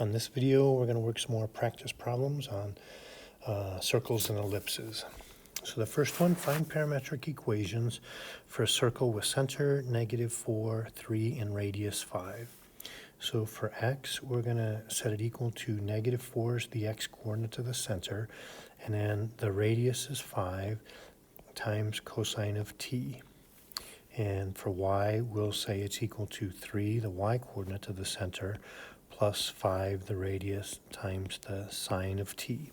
On this video, we're going to work some more practice problems on circles and ellipses. So the first one, find parametric equations for a circle with center -4, 3, and radius 5. So for x, we're going to set it equal to -4 is the x-coordinate of the center, and then the radius is 5 times cosine of t. And for y, we'll say it's equal to 3, the y-coordinate of the center, plus 5, the radius, times the sine of t.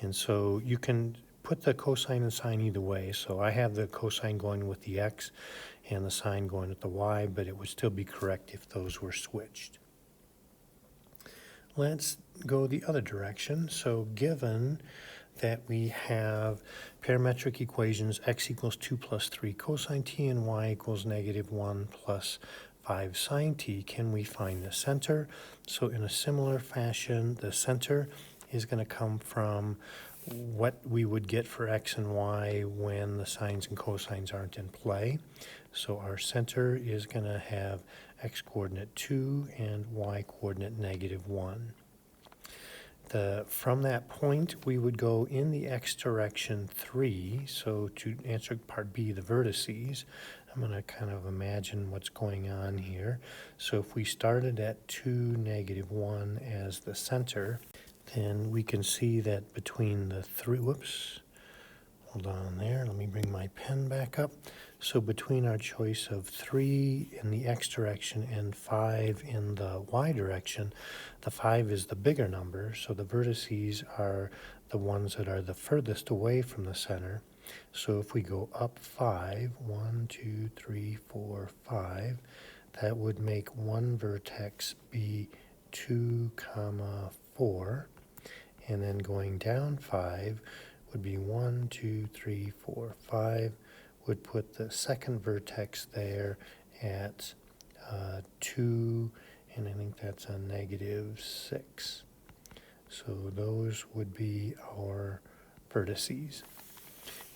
And so you can put the cosine and sine either way. So I have the cosine going with the x and the sine going with the y, but it would still be correct if those were switched. Let's go the other direction. So given that we have parametric equations x equals 2 plus 3 cosine t and y equals -1 plus 5 sine t, can we find the center? So in a similar fashion, the center is going to come from what we would get for x and y when the sines and cosines aren't in play. So our center is going to have x-coordinate 2 and y-coordinate -1. From that point, we would go in the x direction 3. So to answer part B, the vertices, I'm going to kind of imagine what's going on here. So if we started at 2, -1 as the center, then we can see that between the three, hold on there, let me bring my pen back up. So between our choice of 3 in the x direction and 5 in the y direction, the 5 is the bigger number, so the vertices are the ones that are the furthest away from the center. So if we go up 5, 1, 2, 3, 4, 5, that would make one vertex be 2, 4, and then going down 5 would be 1, 2, 3, 4, 5, would put the second vertex there at 2, and I think that's a -6. So those would be our vertices.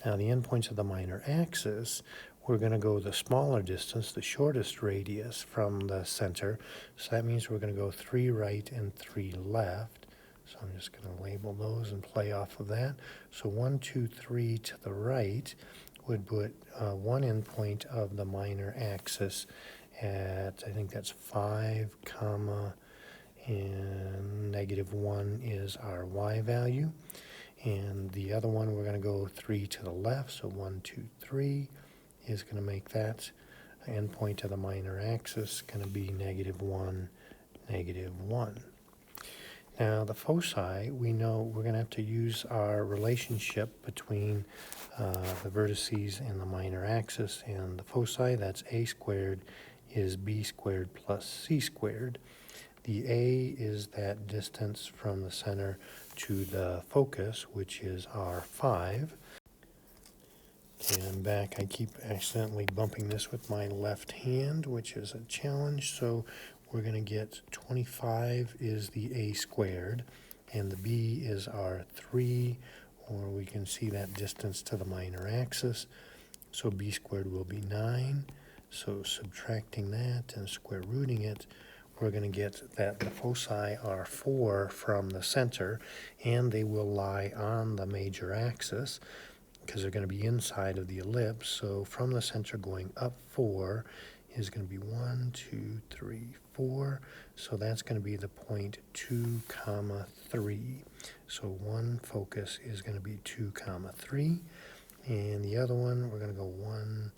Now the endpoints of the minor axis, we're going to go the smaller distance, the shortest radius from the center. So that means we're going to go 3 right and 3 left. So I'm just going to label those and play off of that. So 1, 2, 3 to the right would put one endpoint of the minor axis at, I think that's 5, and -1 is our y value. And the other one, we're going to go 3 to the left. So 1, 2, 3 is going to make that endpoint of the minor axis going to be -1, -1. Now the foci, we know we're going to have to use our relationship between the vertices and the minor axis, and the foci, that's a squared is b squared plus c squared. The a is that distance from the center to the focus, which is our 5. Okay, I'm back. I keep accidentally bumping this with my left hand, which is a challenge. So we're going to get 25 is the a squared, and the b is our 3, or we can see that distance to the minor axis. So b squared will be 9. So subtracting that and square rooting it, we're going to get that the foci are 4 from the center, and they will lie on the major axis because they're going to be inside of the ellipse. So from the center going up 4 is going to be 1, 2, 3, 4. So that's going to be the point 2, 3. So one focus is going to be 2, 3. And the other one, we're going to go 1,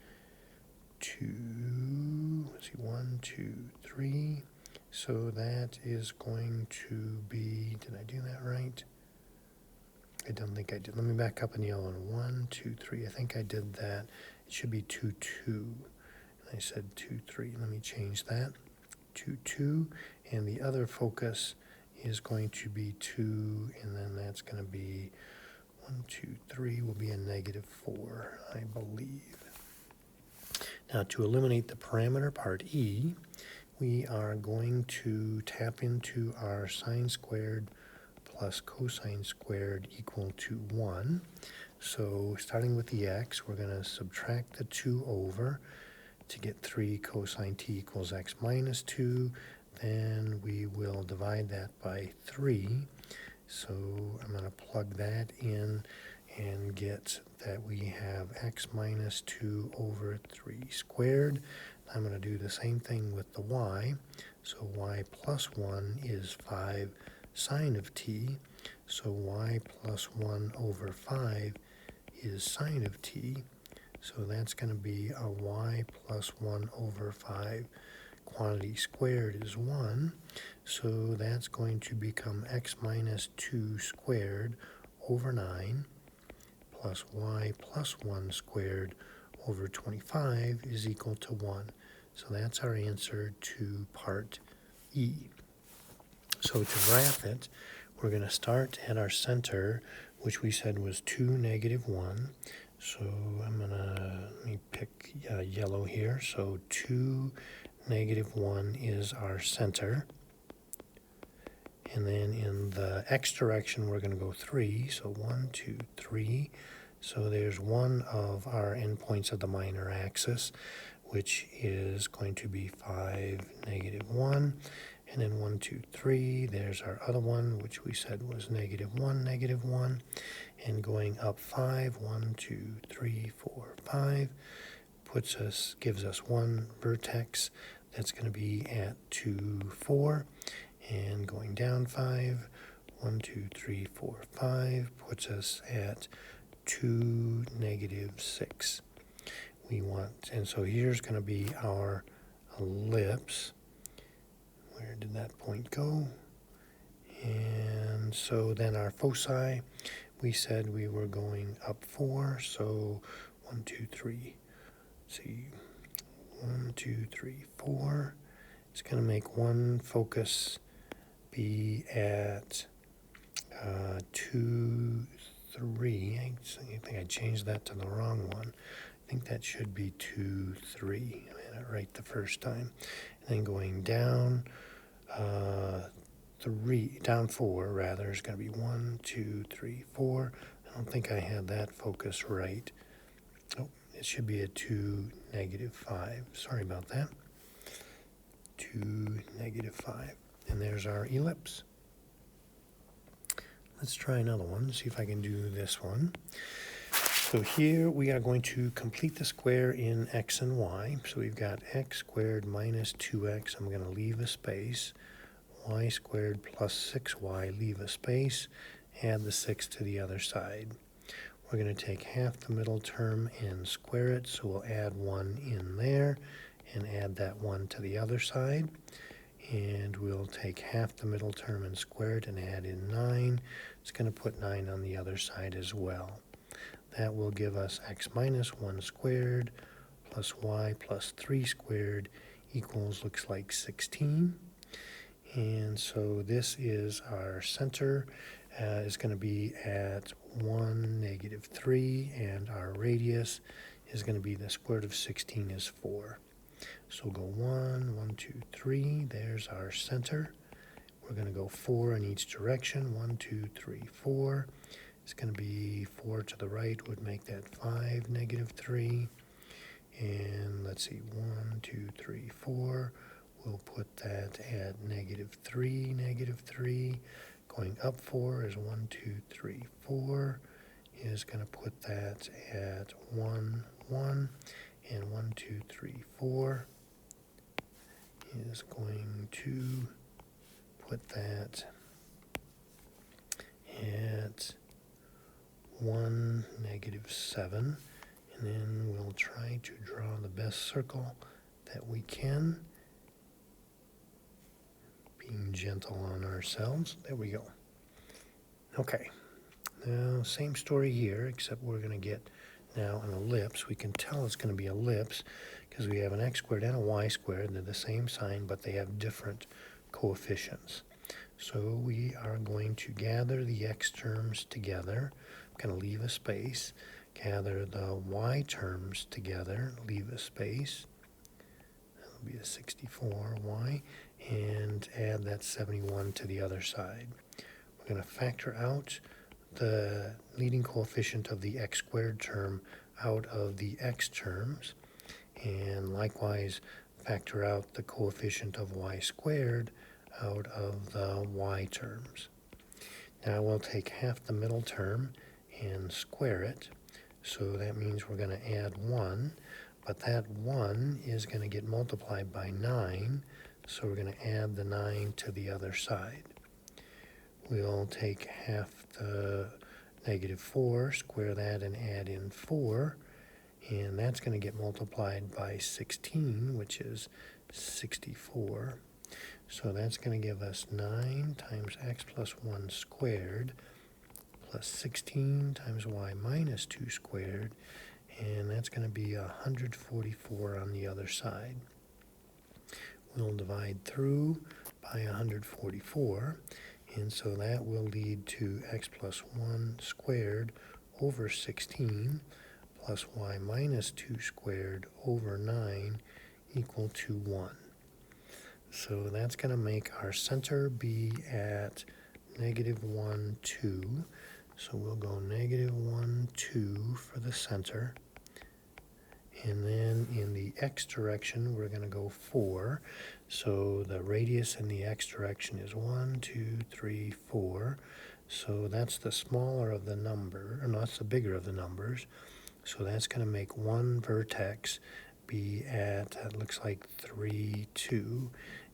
2, let's see, 1, 2, 3. So that is going to be, did I do that right? I don't think I did. Let me back up in the other one. 1, 2, 3. I think I did that. It should be 2, 2. And I said 2, 3. Let me change that. 2, 2. And the other focus is going to be 2. And then that's going to be 1, 2, 3 will be a -4, I believe. Now to eliminate the parameter part E, we are going to tap into our sine squared plus cosine squared equal to 1. So starting with the x, we're going to subtract the 2 over to get 3 cosine t equals x minus 2. then we will divide that by 3. So I'm going to plug that in and get that we have x minus 2 over 3 squared. I'm going to do the same thing with the y. So y plus 1 is 5 sine of t. So y plus 1 over 5 is sine of t. So that's going to be a y plus 1 over 5. Quantity squared is 1. So that's going to become x minus 2 squared over 9 plus y plus 1 squared over 25 is equal to 1. So that's our answer to part E. So to graph it, we're going to start at our center, which we said was 2, negative 1. So let me pick yellow here. So 2, negative 1 is our center. And then in the x direction, we're going to go 3. So 1, 2, 3. So there's one of our endpoints of the minor axis, which is going to be 5, negative 1. And then 1, 2, 3, there's our other one, which we said was negative 1, negative 1. And going up 5, 1, 2, 3, 4, 5, gives us one vertex that's going to be at 2, 4. And going down 5, 1, 2, 3, 4, 5, puts us at 2, negative 6. And so here's going to be our ellipse. Where did that point go? And so then our foci, we said we were going up 4. So 1, 2, 3. Let's see. 1, 2, 3, 4. It's going to make one focus be at 2, 3. I think I changed that to the wrong one. I think that should be 2, 3. I had it right the first time. And then going down 4 rather, is going to be 1, 2, 3, 4. I don't think I had that focus right. Oh, it should be a 2, negative 5. Sorry about that. 2, negative 5. And there's our ellipse. Let's try another one, see if I can do this one. So here we are going to complete the square in x and y. So we've got x squared minus 2x. I'm going to leave a space. Y squared plus 6y, leave a space. Add the 6 to the other side. We're going to take half the middle term and square it. So we'll add 1 in there and add that 1 to the other side. And we'll take half the middle term and square it and add in 9. It's going to put 9 on the other side as well. That will give us x minus 1 squared plus y plus 3 squared equals, looks like 16. And so this is our center, is going to be at 1, negative 3, and our radius is going to be the square root of 16 is 4. So we'll go 1, 1, 2, 3. There's our center. We're going to go 4 in each direction. 1, 2, 3, 4. It's going to be 4 to the right would make that 5, negative 3. And let's see, 1, 2, 3, 4. We'll put that at negative 3, negative 3. Going up 4 is 1, 2, 3, 4. Is going to put that at 1, 1. And 1, 2, 3, 4 is going to put that at 1, negative 7. And then we'll try to draw the best circle that we can, being gentle on ourselves. There we go. Okay, now same story here, except we're going to get now an ellipse. We can tell it's going to be ellipse because we have an x squared and a y squared. They're the same sign, but they have different coefficients. So we are going to gather the x terms together. I'm going to leave a space. Gather the y terms together, leave a space. That'll be a 64y, and add that 71 to the other side. We're going to factor out the leading coefficient of the x squared term out of the x terms, and likewise factor out the coefficient of y squared out of the y terms. Now we'll take half the middle term and square it. So that means we're going to add 1, but that 1 is going to get multiplied by 9, so we're going to add the 9 to the other side. We'll take half the negative 4, square that and add in 4, and that's going to get multiplied by 16, which is 64. So that's going to give us 9 times x plus 1 squared plus 16 times y minus 2 squared, and that's going to be 144 on the other side. We'll divide through by 144, and so that will lead to x plus 1 squared over 16 plus y minus 2 squared over 9 equal to 1. So that's going to make our center be at negative 1, 2. So we'll go negative 1, 2 for the center. And then in the x direction, we're going to go 4. So the radius in the x direction is 1, 2, 3, 4. So that's the smaller of the number, or no, that's the bigger of the numbers. So that's going to make one vertex be at, it looks like 3, 2.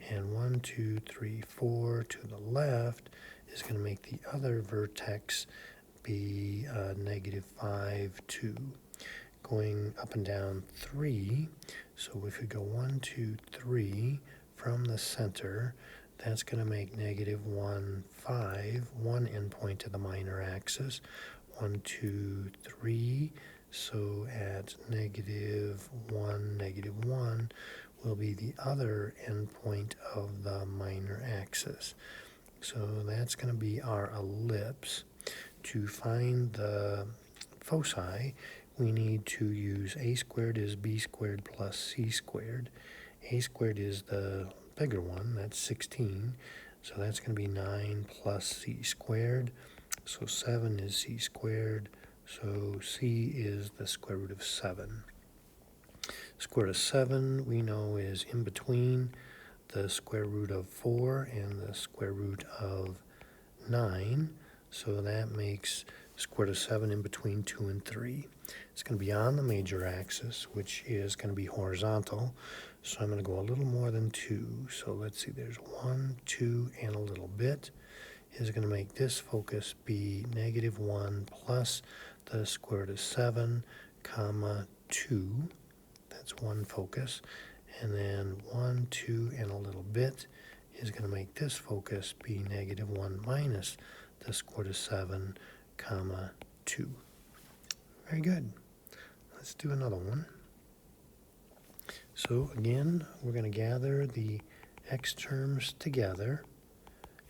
And 1, 2, 3, 4 to the left is going to make the other vertex be negative 5, 2. Going up and down 3, so if we go 1, 2, 3 from the center, that's going to make negative 1, 5, one endpoint to the minor axis. 1, 2, 3, so at negative 1 will be the other endpoint of the minor axis. So that's going to be our ellipse. To find the foci, we need to use a squared is b squared plus c squared. A squared is the bigger one, that's 16. So that's going to be 9 plus c squared. So 7 is c squared. So c is the square root of 7. Square root of 7 we know is in between the square root of 4 and the square root of 9. So that makes square root of 7 in between 2 and 3. It's going to be on the major axis, which is going to be horizontal. So I'm going to go a little more than 2. So let's see, there's 1, 2, and a little bit. Is going to make this focus be negative 1 plus the square root of 7, comma 2. That's one focus. And then 1, 2, and a little bit is going to make this focus be negative 1 minus the square root of 7, comma 2. Very good. Let's do another one. So again, we're going to gather the x terms together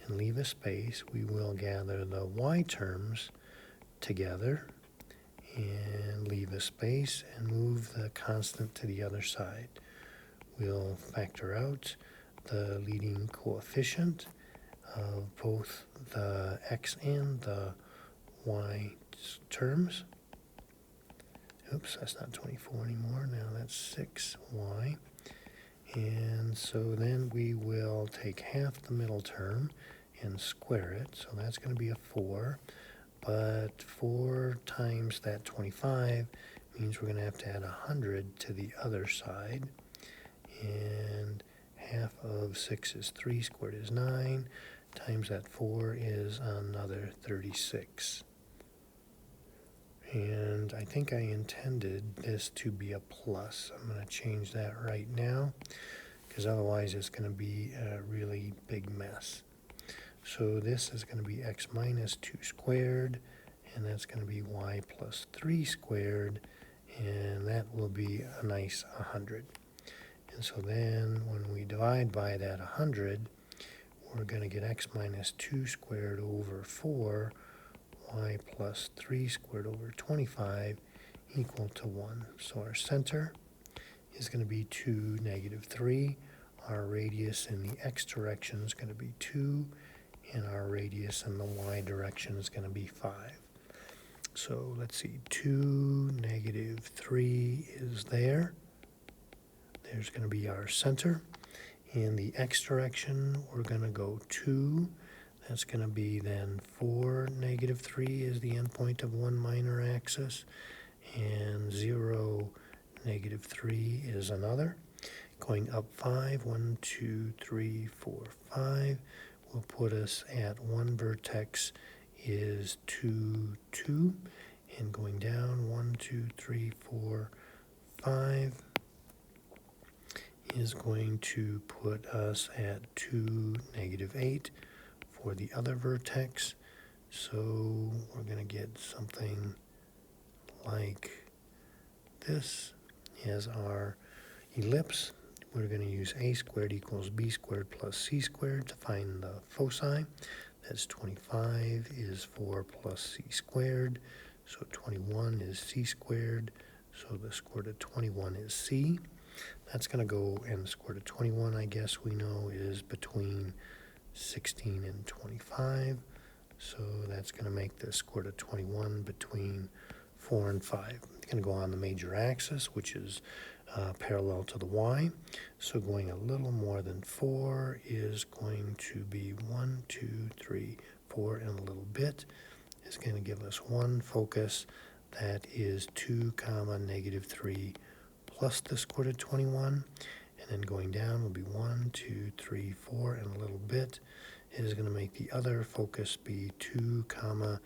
and leave a space. We will gather the y terms together and leave a space and move the constant to the other side. We'll factor out the leading coefficient of both the x and the y terms. Oops, that's not 24 anymore. Now that's 6y. And so then we will take half the middle term and square it. So that's going to be a 4. But 4 times that 25 means we're going to have to add 100 to the other side. And half of 6 is 3, squared is 9. Times that 4 is another 36. And I think I intended this to be a plus. I'm going to change that right now, because otherwise it's going to be a really big mess. So this is going to be x minus 2 squared, and that's going to be y plus 3 squared, and that will be a nice 100. And so then when we divide by that 100, we're going to get x minus 2 squared over 4, y plus 3 squared over 25 equal to 1. So our center is going to be 2, negative 3. Our radius in the x direction is going to be 2, and our radius in the y direction is going to be 5. So let's see, 2, negative 3 is there. There's going to be our center. In the x direction, we're going to go 2. That's going to be then 4, negative 3 is the endpoint of one minor axis, and 0, negative 3 is another. Going up 5, 1, 2, 3, 4, 5 will put us at one vertex is 2, 2, and going down 1, 2, 3, 4, 5 is going to put us at 2, negative 8 for the other vertex. So we're going to get something like this as our ellipse. We're going to use a squared equals b squared plus c squared to find the foci. That's 25 is 4 plus c squared. So 21 is c squared. So the square root of 21 is c. That's going to go, and the square root of 21, I guess we know, is between 16 and 25. So that's going to make the square root of 21 between 4 and 5. It's going to go on the major axis, which is parallel to the y. So going a little more than 4 is going to be 1, 2, 3, 4, and a little bit. It's going to give us one focus that is 2, comma, negative 3 plus the square root of 21. And then going down will be 1, 2, 3, 4, and a little bit. It is going to make the other focus be 2, comma,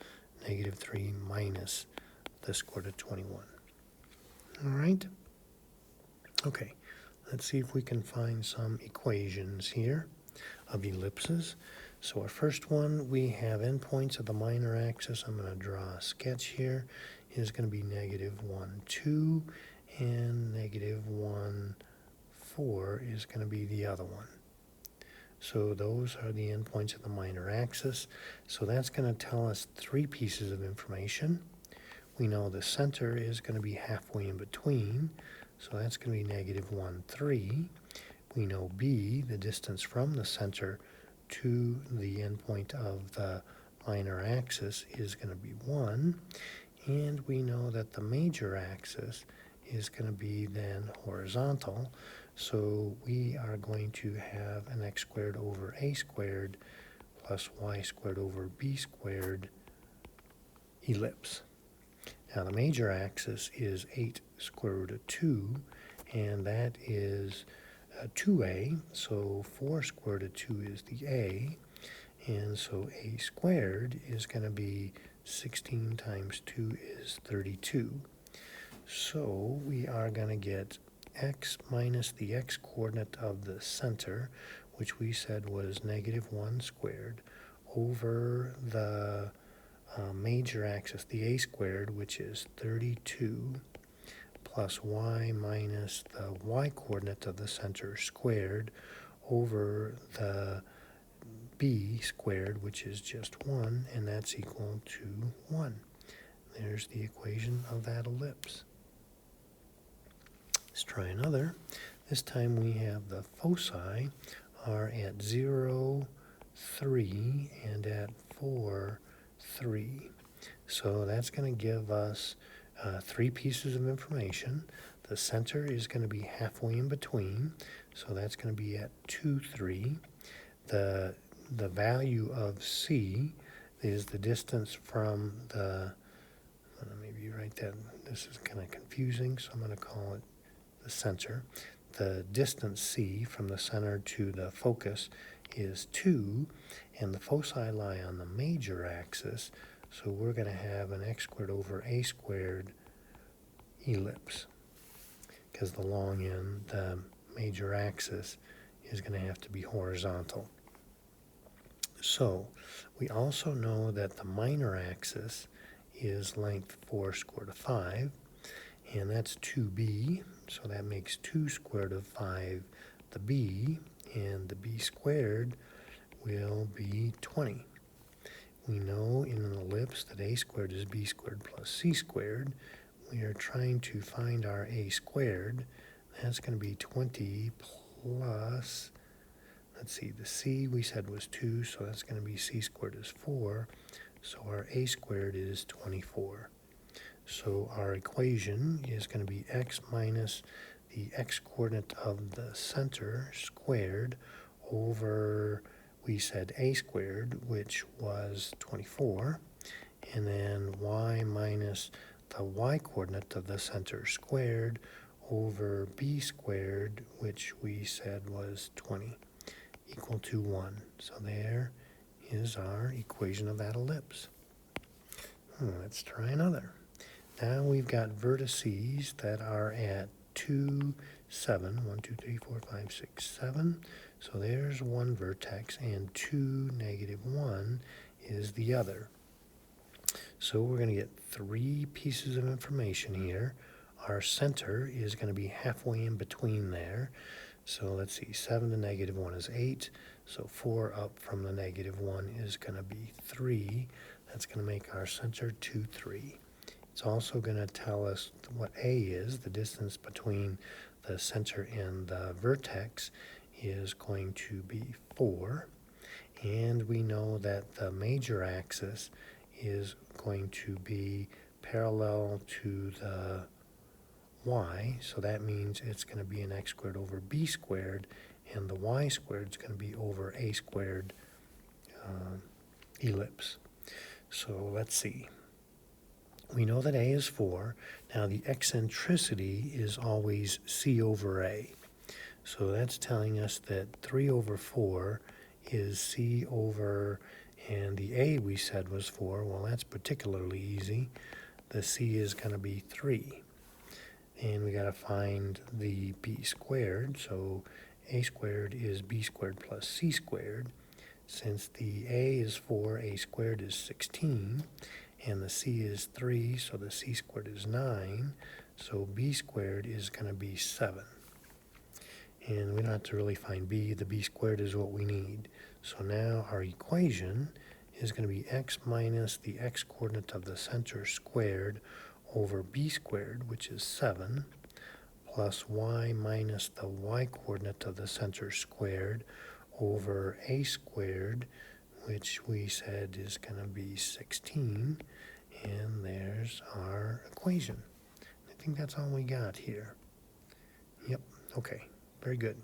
negative 3 minus the square root of 21. All right? Okay, let's see if we can find some equations here of ellipses. So our first one, we have endpoints of the minor axis. I'm going to draw a sketch here. It is going to be negative 1, 2, and negative 1, 4 is going to be the other one. So those are the endpoints of the minor axis. So that's going to tell us 3 pieces of information. We know the center is going to be halfway in between, so that's going to be negative 1, 3. We know b, the distance from the center to the endpoint of the minor axis, is going to be 1. And we know that the major axis is going to be then horizontal. So we are going to have an x squared over a squared plus y squared over b squared ellipse. Now the major axis is 8 square root of 2, and that is 2a, so 4 square root of 2 is the a, and so a squared is going to be 16 times 2 is 32. So we are going to get x minus the x coordinate of the center, which we said was negative 1 squared, over the major axis, the a squared, which is 32, plus y minus the y coordinate of the center squared, over the b squared, which is just 1, and that's equal to 1. There's the equation of that ellipse. Let's try another. This time we have the foci are at 0, 3, and at 4, 3. So that's going to give us 3 pieces of information. The center is going to be halfway in between, so that's going to be at 2, 3. The value of c is the distance from the, maybe write that, this is kind of confusing, so I'm going to call it the center. The distance c from the center to the focus is 2, and the foci lie on the major axis, so we're going to have an x squared over a squared ellipse, because the long end, the major axis, is going to have to be horizontal. So we also know that the minor axis is length 4 square root of 5, and that's 2b, so that makes 2 square root of 5 the b, and the b squared will be 20. We know in an ellipse that a squared is b squared plus c squared. We are trying to find our a squared. That's going to be 20 plus, let's see, the c we said was 2, so that's going to be c squared is 4. So our a squared is 24. So our equation is going to be x minus the x-coordinate of the center squared over, we said a squared, which was 24, and then y minus the y-coordinate of the center squared over b squared, which we said was 20, equal to 1. So there is our equation of that ellipse. Let's try another. Now we've got vertices that are at 2, 7, 1, 2, 3, 4, 5, 6, 7. So there's one vertex, and 2, -1 is the other. So we're going to get 3 pieces of information here. Our center is going to be halfway in between there. So let's see, 7 to -1 is 8. So 4 up from the -1 is going to be 3. That's going to make our center 2, 3. It's also going to tell us what A is. The distance between the center and the vertex is going to be 4. And we know that the major axis is going to be parallel to the y, so that means it's going to be an x squared over b squared, and the y squared is going to be over a squared ellipse. So let's see. We know that a is 4. Now the eccentricity is always c over a. So that's telling us that 3 over 4 is c over, and the a we said was 4. Well, that's particularly easy. The c is going to be 3. And we got to find the b squared. So a squared is b squared plus c squared. Since the a is 4, a squared is 16. And the c is 3, so the c squared is 9. So b squared is going to be 7. And we don't have to really find b. The b squared is what we need. So now our equation is going to be x minus the x-coordinate of the center squared over b squared, which is 7, plus y minus the y-coordinate of the center squared over a squared, which we said is going to be 16. And there's our equation. I think that's all we got here. Yep, okay, very good.